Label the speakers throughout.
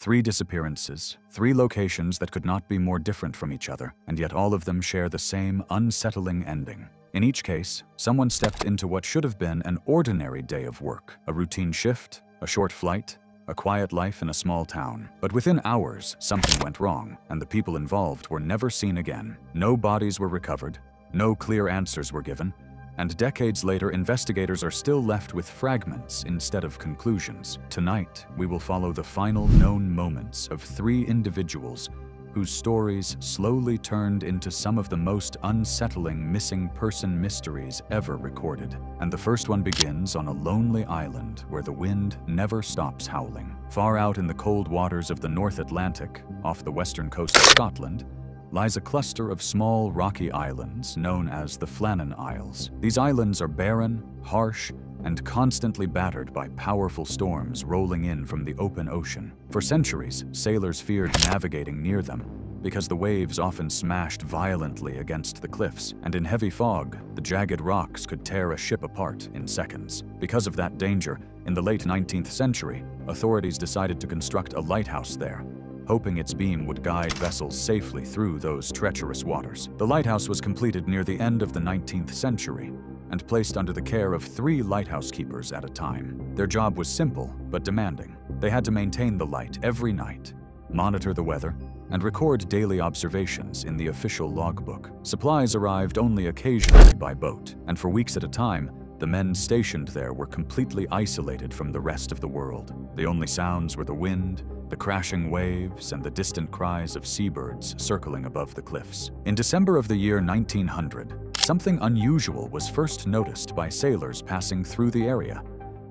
Speaker 1: 3 disappearances, 3 locations that could not be more different from each other, and yet all of them share the same unsettling ending. In each case, someone stepped into what should have been an ordinary day of work, a routine shift, a short flight, a quiet life in a small town. But within hours, something went wrong, and the people involved were never seen again. No bodies were recovered, no clear answers were given, and decades later, investigators are still left with fragments instead of conclusions. Tonight, we will follow the final known moments of 3 individuals whose stories slowly turned into some of the most unsettling missing person mysteries ever recorded. And the first one begins on a lonely island where the wind never stops howling. Far out in the cold waters of the North Atlantic, off the western coast of Scotland, lies a cluster of small rocky islands known as the Flannan Isles. These islands are barren, harsh, and constantly battered by powerful storms rolling in from the open ocean. For centuries, sailors feared navigating near them because the waves often smashed violently against the cliffs, and in heavy fog, the jagged rocks could tear a ship apart in seconds. Because of that danger, in the late 19th century, authorities decided to construct a lighthouse there, hoping its beam would guide vessels safely through those treacherous waters. The lighthouse was completed near the end of the 19th century and placed under the care of 3 lighthouse keepers at a time. Their job was simple but demanding. They had to maintain the light every night, monitor the weather, and record daily observations in the official logbook. Supplies arrived only occasionally by boat, and for weeks at a time, the men stationed there were completely isolated from the rest of the world. The only sounds were the wind, the crashing waves, and the distant cries of seabirds circling above the cliffs. In December of the year 1900, something unusual was first noticed by sailors passing through the area.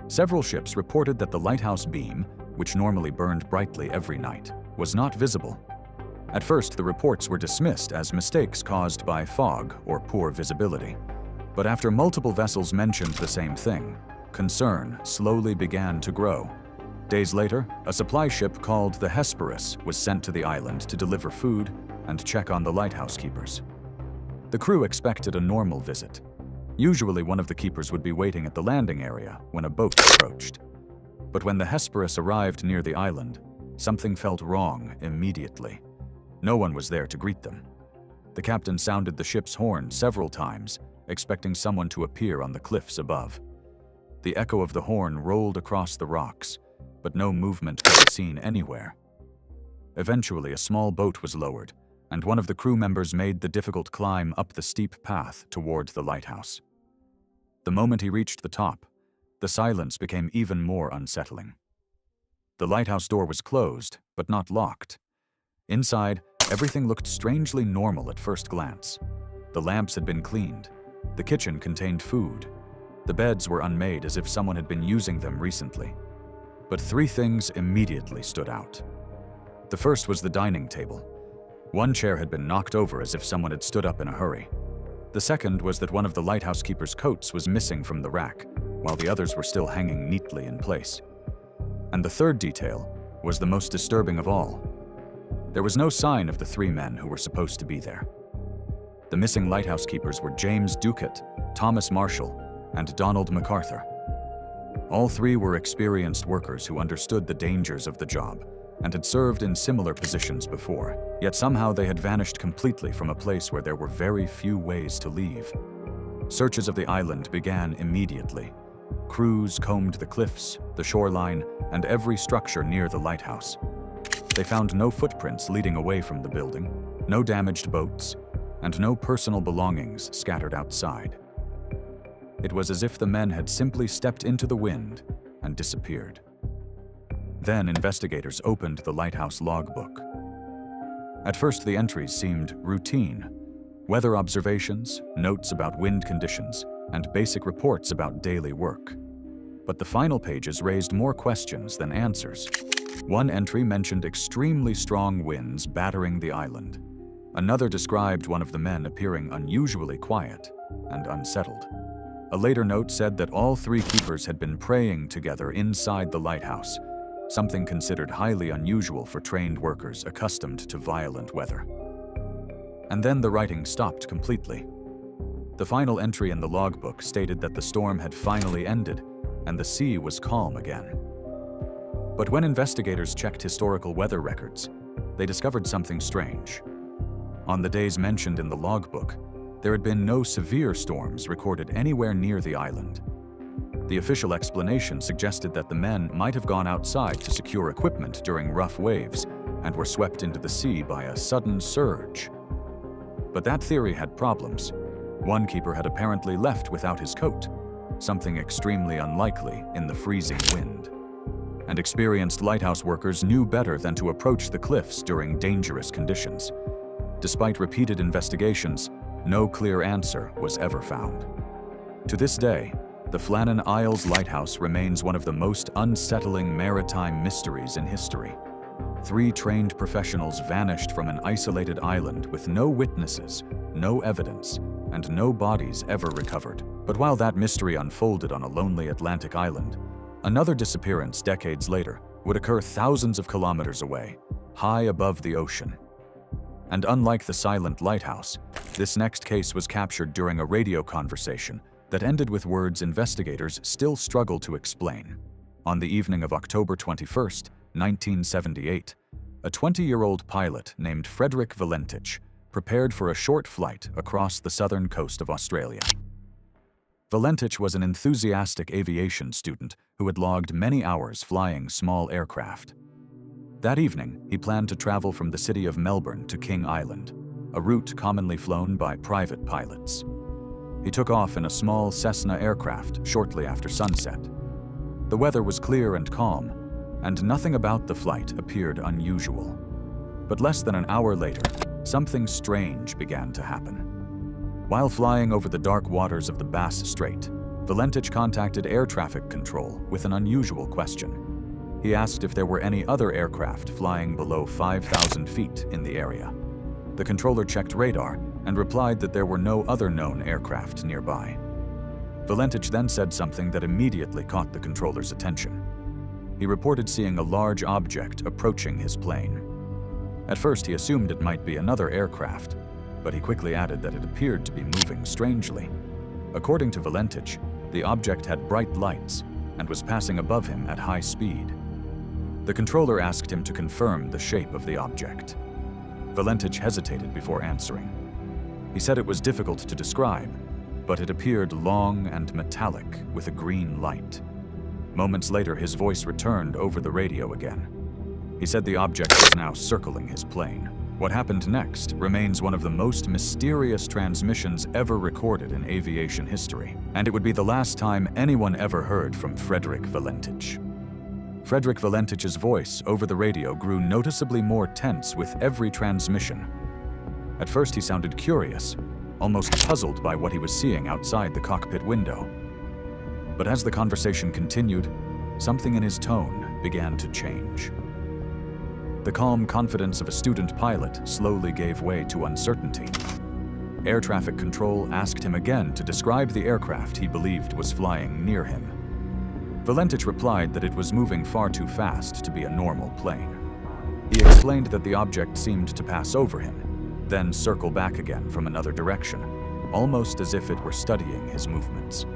Speaker 1: Several ships reported that the lighthouse beam, which normally burned brightly every night, was not visible. At first, the reports were dismissed as mistakes caused by fog or poor visibility. But after multiple vessels mentioned the same thing, concern slowly began to grow. Days later, a supply ship called the Hesperus was sent to the island to deliver food and check on the lighthouse keepers. The crew expected a normal visit. Usually one of the keepers would be waiting at the landing area when a boat approached. But when the Hesperus arrived near the island, something felt wrong immediately. No one was there to greet them. The captain sounded the ship's horn several times, expecting someone to appear on the cliffs above. The echo of the horn rolled across the rocks, but no movement could be seen anywhere. Eventually, a small boat was lowered, and one of the crew members made the difficult climb up the steep path toward the lighthouse. The moment he reached the top, the silence became even more unsettling. The lighthouse door was closed, but not locked. Inside, everything looked strangely normal at first glance. The lamps had been cleaned. The kitchen contained food. The beds were unmade as if someone had been using them recently. But 3 things immediately stood out. The first was the dining table. One chair had been knocked over as if someone had stood up in a hurry. The second was that one of the lighthouse keeper's coats was missing from the rack, while the others were still hanging neatly in place. And the third detail was the most disturbing of all. There was no sign of the 3 men who were supposed to be there. The missing lighthouse keepers were James Ducat, Thomas Marshall, and Donald MacArthur. All 3 were experienced workers who understood the dangers of the job and had served in similar positions before, yet somehow they had vanished completely from a place where there were very few ways to leave. Searches of the island began immediately. Crews combed the cliffs, the shoreline, and every structure near the lighthouse. They found no footprints leading away from the building, no damaged boats, and no personal belongings scattered outside. It was as if the men had simply stepped into the wind and disappeared. Then investigators opened the lighthouse logbook. At first, the entries seemed routine: weather observations, notes about wind conditions, and basic reports about daily work. But the final pages raised more questions than answers. One entry mentioned extremely strong winds battering the island. Another described one of the men appearing unusually quiet and unsettled. A later note said that all 3 keepers had been praying together inside the lighthouse, something considered highly unusual for trained workers accustomed to violent weather. And then the writing stopped completely. The final entry in the logbook stated that the storm had finally ended and the sea was calm again. But when investigators checked historical weather records, they discovered something strange. On the days mentioned in the logbook, there had been no severe storms recorded anywhere near the island. The official explanation suggested that the men might have gone outside to secure equipment during rough waves and were swept into the sea by a sudden surge. But that theory had problems. One keeper had apparently left without his coat, something extremely unlikely in the freezing wind. And experienced lighthouse workers knew better than to approach the cliffs during dangerous conditions. Despite repeated investigations, no clear answer was ever found. To this day, the Flannan Isles Lighthouse remains one of the most unsettling maritime mysteries in history. 3 trained professionals vanished from an isolated island with no witnesses, no evidence, and no bodies ever recovered. But while that mystery unfolded on a lonely Atlantic island, another disappearance decades later would occur thousands of kilometers away, high above the ocean. And unlike the silent lighthouse, this next case was captured during a radio conversation that ended with words investigators still struggle to explain. On the evening of October 21st, 1978, a 20-year-old pilot named Frederick Valentich prepared for a short flight across the southern coast of Australia. Valentich was an enthusiastic aviation student who had logged many hours flying small aircraft. That evening, he planned to travel from the city of Melbourne to King Island, a route commonly flown by private pilots. He took off in a small Cessna aircraft shortly after sunset. The weather was clear and calm, and nothing about the flight appeared unusual. But less than an hour later, something strange began to happen. While flying over the dark waters of the Bass Strait, Valentich contacted air traffic control with an unusual question. He asked if there were any other aircraft flying below 5,000 feet in the area. The controller checked radar and replied that there were no other known aircraft nearby. Valentich then said something that immediately caught the controller's attention. He reported seeing a large object approaching his plane. At first, he assumed it might be another aircraft, but he quickly added that it appeared to be moving strangely. According to Valentich, the object had bright lights and was passing above him at high speed. The controller asked him to confirm the shape of the object. Valentich hesitated before answering. He said it was difficult to describe, but it appeared long and metallic with a green light. Moments later, his voice returned over the radio again. He said the object was now circling his plane. What happened next remains one of the most mysterious transmissions ever recorded in aviation history, and it would be the last time anyone ever heard from Frederick Valentich. Frederick Valentich's voice over the radio grew noticeably more tense with every transmission. At first, he sounded curious, almost puzzled by what he was seeing outside the cockpit window. But as the conversation continued, something in his tone began to change. The calm confidence of a student pilot slowly gave way to uncertainty. Air traffic control asked him again to describe the aircraft he believed was flying near him. Valentich replied that it was moving far too fast to be a normal plane. He explained that the object seemed to pass over him, then circle back again from another direction, almost as if it were studying his movements.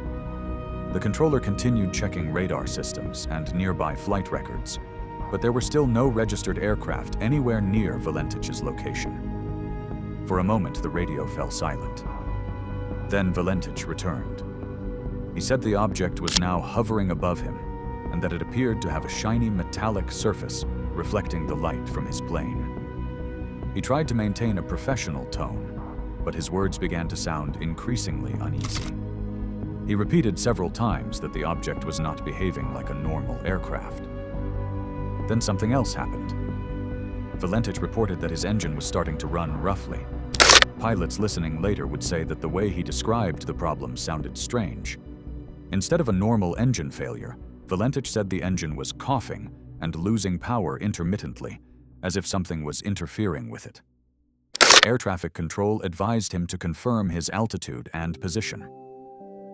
Speaker 1: The controller continued checking radar systems and nearby flight records, but there were still no registered aircraft anywhere near Valentich's location. For a moment, the radio fell silent. Then Valentich returned. He said the object was now hovering above him, and that it appeared to have a shiny metallic surface reflecting the light from his plane. He tried to maintain a professional tone, but his words began to sound increasingly uneasy. He repeated several times that the object was not behaving like a normal aircraft. Then something else happened. Valentich reported that his engine was starting to run roughly. Pilots listening later would say that the way he described the problem sounded strange. Instead of a normal engine failure, Valentich said the engine was coughing and losing power intermittently, as if something was interfering with it. Air traffic control advised him to confirm his altitude and position.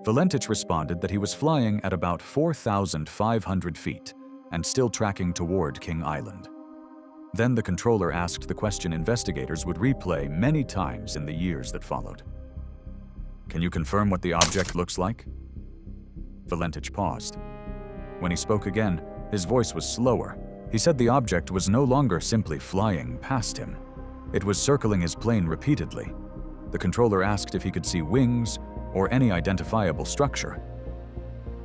Speaker 1: Valentich responded that he was flying at about 4,500 feet and still tracking toward King Island. Then the controller asked the question investigators would replay many times in the years that followed. "Can you confirm what the object looks like?" Valentich paused. When he spoke again, His voice was slower. He said the object was no longer simply flying past him. It was circling his plane repeatedly. The controller asked if he could see wings or any identifiable structure.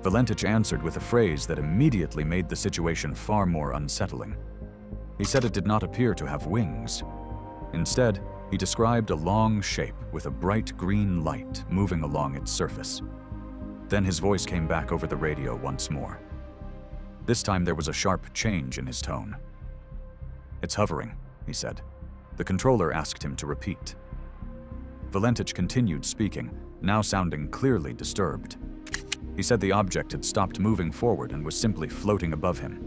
Speaker 1: Valentich answered with a phrase that immediately made the situation far more unsettling. He said it did not appear to have wings. Instead, he described a long shape with a bright green light moving along its surface. Then his voice came back over the radio once more. This time there was a sharp change in his tone. "It's hovering," he said. The controller asked him to repeat. Valentich continued speaking, now sounding clearly disturbed. He said the object had stopped moving forward and was simply floating above him.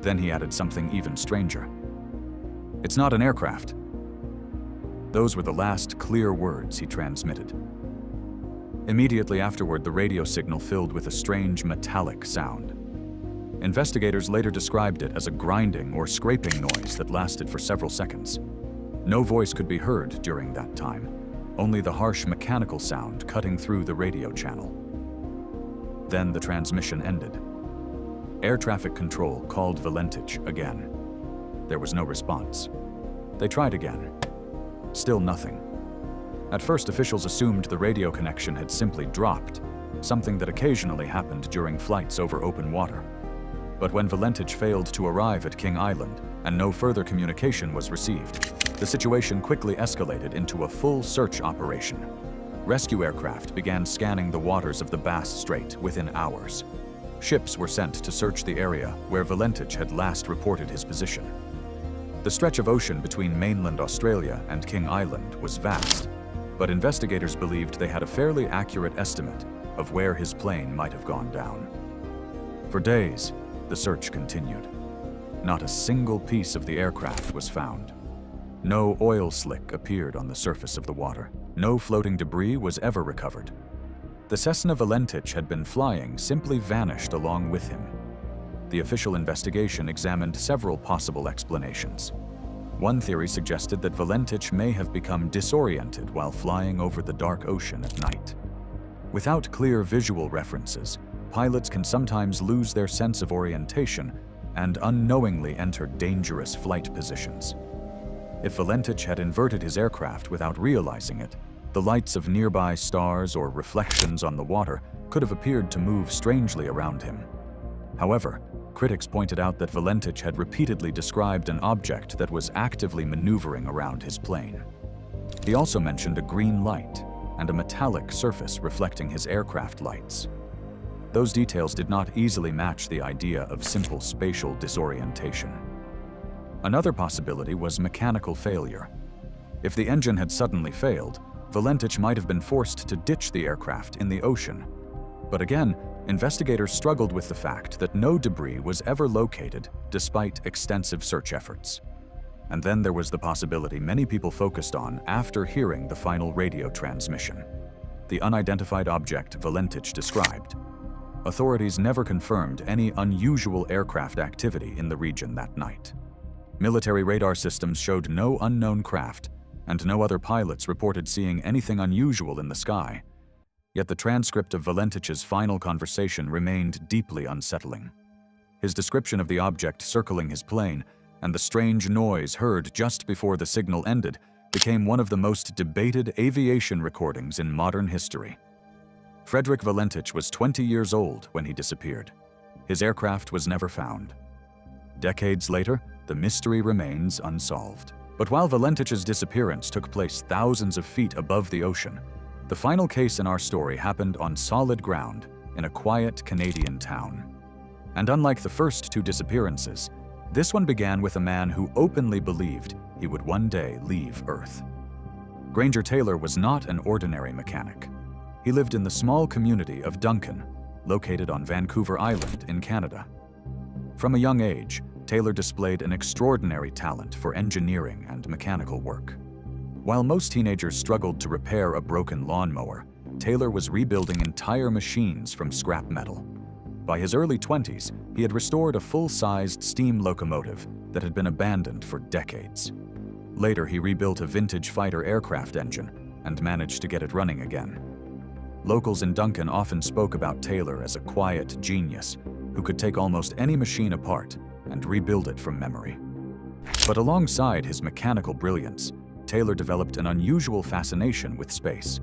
Speaker 1: Then he added something even stranger. "It's not an aircraft." Those were the last clear words he transmitted. Immediately afterward, the radio signal filled with a strange metallic sound. Investigators later described it as a grinding or scraping noise that lasted for several seconds. No voice could be heard during that time, only the harsh mechanical sound cutting through the radio channel. Then the transmission ended. Air traffic control called Valentich again. There was no response. They tried again. Still nothing. At first, officials assumed the radio connection had simply dropped, something that occasionally happened during flights over open water. But when Valentich failed to arrive at King Island and no further communication was received, the situation quickly escalated into a full search operation. Rescue aircraft began scanning the waters of the Bass Strait within hours. Ships were sent to search the area where Valentich had last reported his position. The stretch of ocean between mainland Australia and King Island was vast, but investigators believed they had a fairly accurate estimate of where his plane might have gone down. For days, the search continued. Not a single piece of the aircraft was found. No oil slick appeared on the surface of the water. No floating debris was ever recovered. The Cessna Valentich had been flying simply vanished along with him. The official investigation examined several possible explanations. One theory suggested that Valentich may have become disoriented while flying over the dark ocean at night. Without clear visual references, pilots can sometimes lose their sense of orientation and unknowingly enter dangerous flight positions. If Valentich had inverted his aircraft without realizing it, the lights of nearby stars or reflections on the water could have appeared to move strangely around him. However, critics pointed out that Valentich had repeatedly described an object that was actively maneuvering around his plane. He also mentioned a green light and a metallic surface reflecting his aircraft lights. Those details did not easily match the idea of simple spatial disorientation. Another possibility was mechanical failure. If the engine had suddenly failed, Valentich might have been forced to ditch the aircraft in the ocean. But again, investigators struggled with the fact that no debris was ever located despite extensive search efforts. And then there was the possibility many people focused on after hearing the final radio transmission: the unidentified object Valentich described. Authorities never confirmed any unusual aircraft activity in the region that night. Military radar systems showed no unknown craft, and no other pilots reported seeing anything unusual in the sky. Yet the transcript of Valentich's final conversation remained deeply unsettling. His description of the object circling his plane and the strange noise heard just before the signal ended became one of the most debated aviation recordings in modern history. Frederick Valentich was 20 years old when he disappeared. His aircraft was never found. Decades later, the mystery remains unsolved. But while Valentich's disappearance took place thousands of feet above the ocean, the final case in our story happened on solid ground in a quiet Canadian town. And unlike the first two disappearances, this one began with a man who openly believed he would one day leave Earth. Granger Taylor was not an ordinary mechanic. He lived in the small community of Duncan, located on Vancouver Island in Canada. From a young age, Taylor displayed an extraordinary talent for engineering and mechanical work. While most teenagers struggled to repair a broken lawnmower, Taylor was rebuilding entire machines from scrap metal. By his early 20s, he had restored a full-sized steam locomotive that had been abandoned for decades. Later, he rebuilt a vintage fighter aircraft engine and managed to get it running again. Locals in Duncan often spoke about Taylor as a quiet genius who could take almost any machine apart and rebuild it from memory. But alongside his mechanical brilliance, Taylor developed an unusual fascination with space.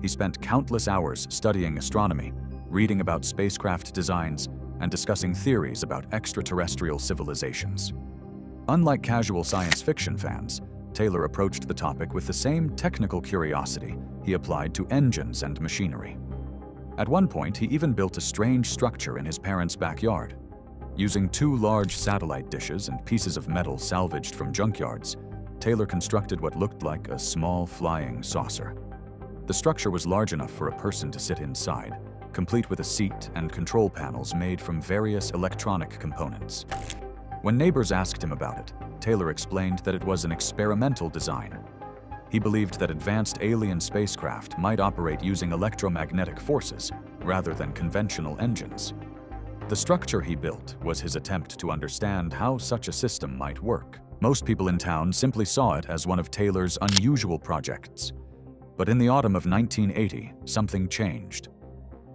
Speaker 1: He spent countless hours studying astronomy, reading about spacecraft designs, and discussing theories about extraterrestrial civilizations. Unlike casual science fiction fans, Taylor approached the topic with the same technical curiosity he applied to engines and machinery. At one point, he even built a strange structure in his parents' backyard. Using 2 large satellite dishes and pieces of metal salvaged from junkyards, Taylor constructed what looked like a small flying saucer. The structure was large enough for a person to sit inside, complete with a seat and control panels made from various electronic components. When neighbors asked him about it, Taylor explained that it was an experimental design. He believed that advanced alien spacecraft might operate using electromagnetic forces rather than conventional engines. The structure he built was his attempt to understand how such a system might work. Most people in town simply saw it as one of Taylor's unusual projects. But in the autumn of 1980, something changed.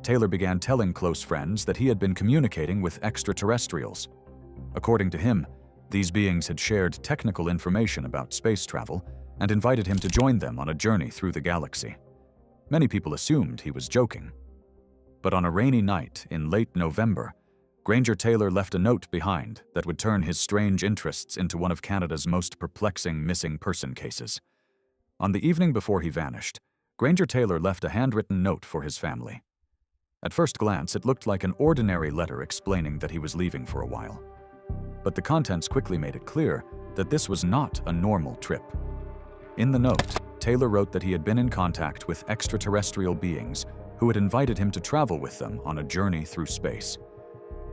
Speaker 1: Taylor began telling close friends that he had been communicating with extraterrestrials. According to him, these beings had shared technical information about space travel and invited him to join them on a journey through the galaxy. Many people assumed he was joking. But on a rainy night in late November, Granger Taylor left a note behind that would turn his strange interests into one of Canada's most perplexing missing person cases. On the evening before he vanished, Granger Taylor left a handwritten note for his family. At first glance, it looked like an ordinary letter explaining that he was leaving for a while. But the contents quickly made it clear that this was not a normal trip. In the note, Taylor wrote that he had been in contact with extraterrestrial beings who had invited him to travel with them on a journey through space.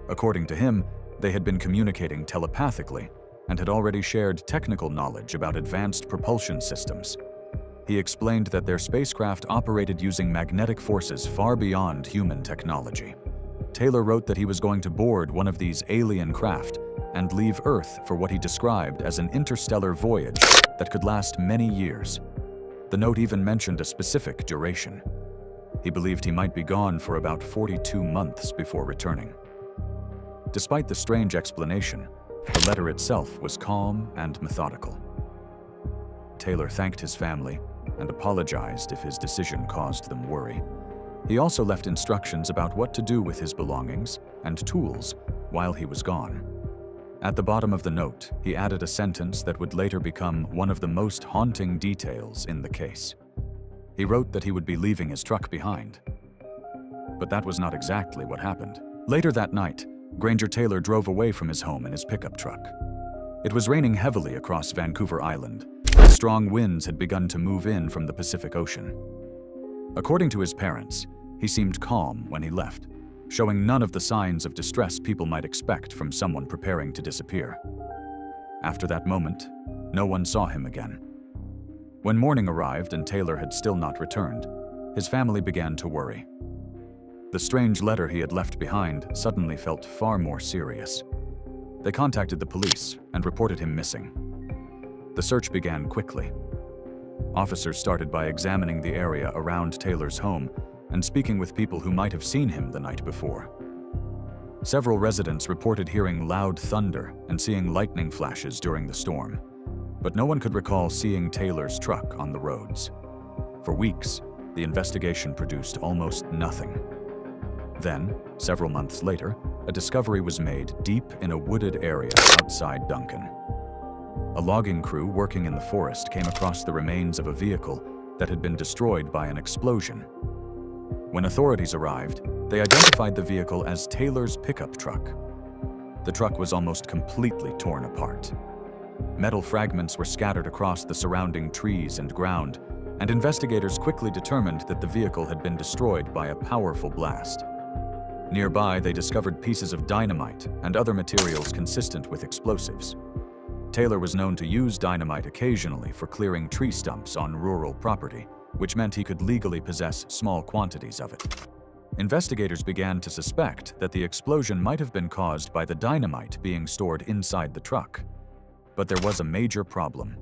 Speaker 1: According to him, they had been communicating telepathically and had already shared technical knowledge about advanced propulsion systems. He explained that their spacecraft operated using magnetic forces far beyond human technology. Taylor wrote that he was going to board one of these alien craft and leave Earth for what he described as an interstellar voyage that could last many years. The note even mentioned a specific duration. He believed he might be gone for about 42 months before returning. Despite the strange explanation, the letter itself was calm and methodical. Taylor thanked his family and apologized if his decision caused them worry. He also left instructions about what to do with his belongings and tools while he was gone. At the bottom of the note, he added a sentence that would later become one of the most haunting details in the case. He wrote that he would be leaving his truck behind. But that was not exactly what happened. Later that night, Granger Taylor drove away from his home in his pickup truck. It was raining heavily across Vancouver Island. Strong winds had begun to move in from the Pacific Ocean. According to his parents, he seemed calm when he left, showing none of the signs of distress people might expect from someone preparing to disappear. After that moment, no one saw him again. When morning arrived and Taylor had still not returned, his family began to worry. The strange letter he had left behind suddenly felt far more serious. They contacted the police and reported him missing. The search began quickly. Officers started by examining the area around Taylor's home and speaking with people who might have seen him the night before. Several residents reported hearing loud thunder and seeing lightning flashes during the storm, but no one could recall seeing Taylor's truck on the roads. For weeks, the investigation produced almost nothing. Then, several months later, a discovery was made deep in a wooded area outside Duncan. A logging crew working in the forest came across the remains of a vehicle that had been destroyed by an explosion. When authorities arrived, they identified the vehicle as Taylor's pickup truck. The truck was almost completely torn apart. Metal fragments were scattered across the surrounding trees and ground, and investigators quickly determined that the vehicle had been destroyed by a powerful blast. Nearby, they discovered pieces of dynamite and other materials consistent with explosives. Taylor was known to use dynamite occasionally for clearing tree stumps on rural property, which meant he could legally possess small quantities of it. Investigators began to suspect that the explosion might have been caused by the dynamite being stored inside the truck. But there was a major problem.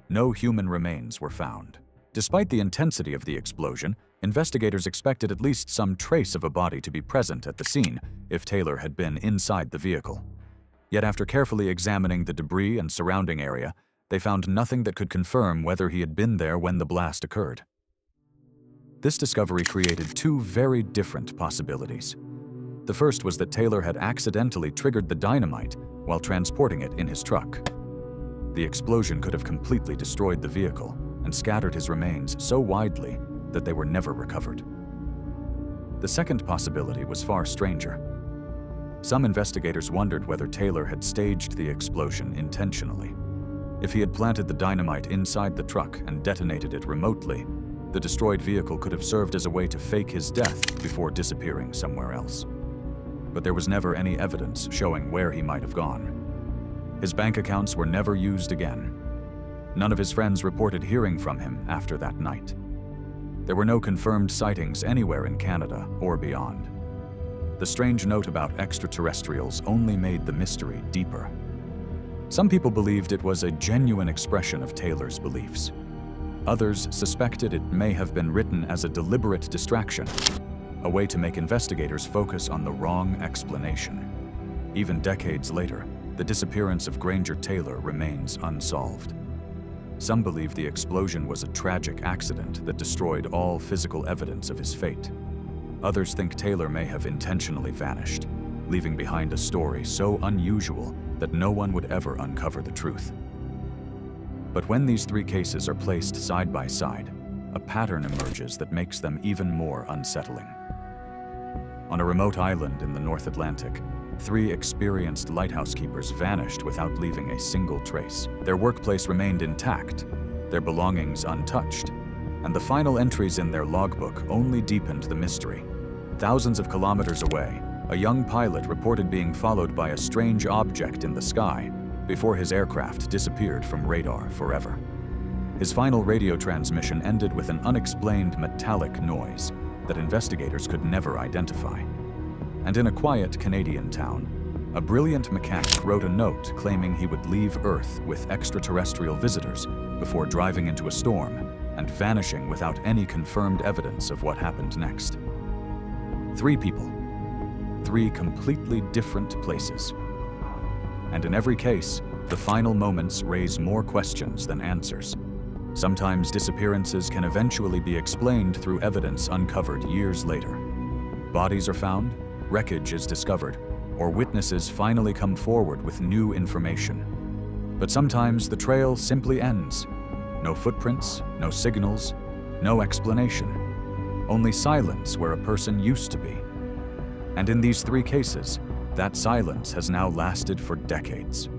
Speaker 1: No human remains were found. Despite the intensity of the explosion, Investigators expected at least some trace of a body to be present at the scene if Taylor had been inside the vehicle. Yet after carefully examining the debris and surrounding area, they found nothing that could confirm whether he had been there when the blast occurred. This discovery created two very different possibilities. The first was that Taylor had accidentally triggered the dynamite while transporting it in his truck. The explosion could have completely destroyed the vehicle and scattered his remains so widely that they were never recovered. The second possibility was far stranger. Some investigators wondered whether Taylor had staged the explosion intentionally. If he had planted the dynamite inside the truck and detonated it remotely, the destroyed vehicle could have served as a way to fake his death before disappearing somewhere else. But there was never any evidence showing where he might have gone. His bank accounts were never used again. None of his friends reported hearing from him after that night. There were no confirmed sightings anywhere in Canada or beyond. The strange note about extraterrestrials only made the mystery deeper. Some people believed it was a genuine expression of Taylor's beliefs. Others suspected it may have been written as a deliberate distraction, a way to make investigators focus on the wrong explanation. Even decades later, the disappearance of Granger Taylor remains unsolved. Some believe the explosion was a tragic accident that destroyed all physical evidence of his fate. Others think Taylor may have intentionally vanished, leaving behind a story so unusual that no one would ever uncover the truth. But when these three cases are placed side by side, a pattern emerges that makes them even more unsettling. On a remote island in the North Atlantic, 3 experienced lighthouse keepers vanished without leaving a single trace. Their workplace remained intact, their belongings untouched, and the final entries in their logbook only deepened the mystery. Thousands of kilometers away, a young pilot reported being followed by a strange object in the sky before his aircraft disappeared from radar forever. His final radio transmission ended with an unexplained metallic noise that investigators could never identify. And in a quiet Canadian town, a brilliant mechanic wrote a note claiming he would leave Earth with extraterrestrial visitors before driving into a storm and vanishing without any confirmed evidence of what happened next. 3 people, 3 completely different places. And in every case, the final moments raise more questions than answers. Sometimes disappearances can eventually be explained through evidence uncovered years later. Bodies are found, wreckage is discovered, or witnesses finally come forward with new information. But sometimes the trail simply ends. No footprints, no signals, no explanation. Only silence where a person used to be. And in these 3 cases, that silence has now lasted for decades.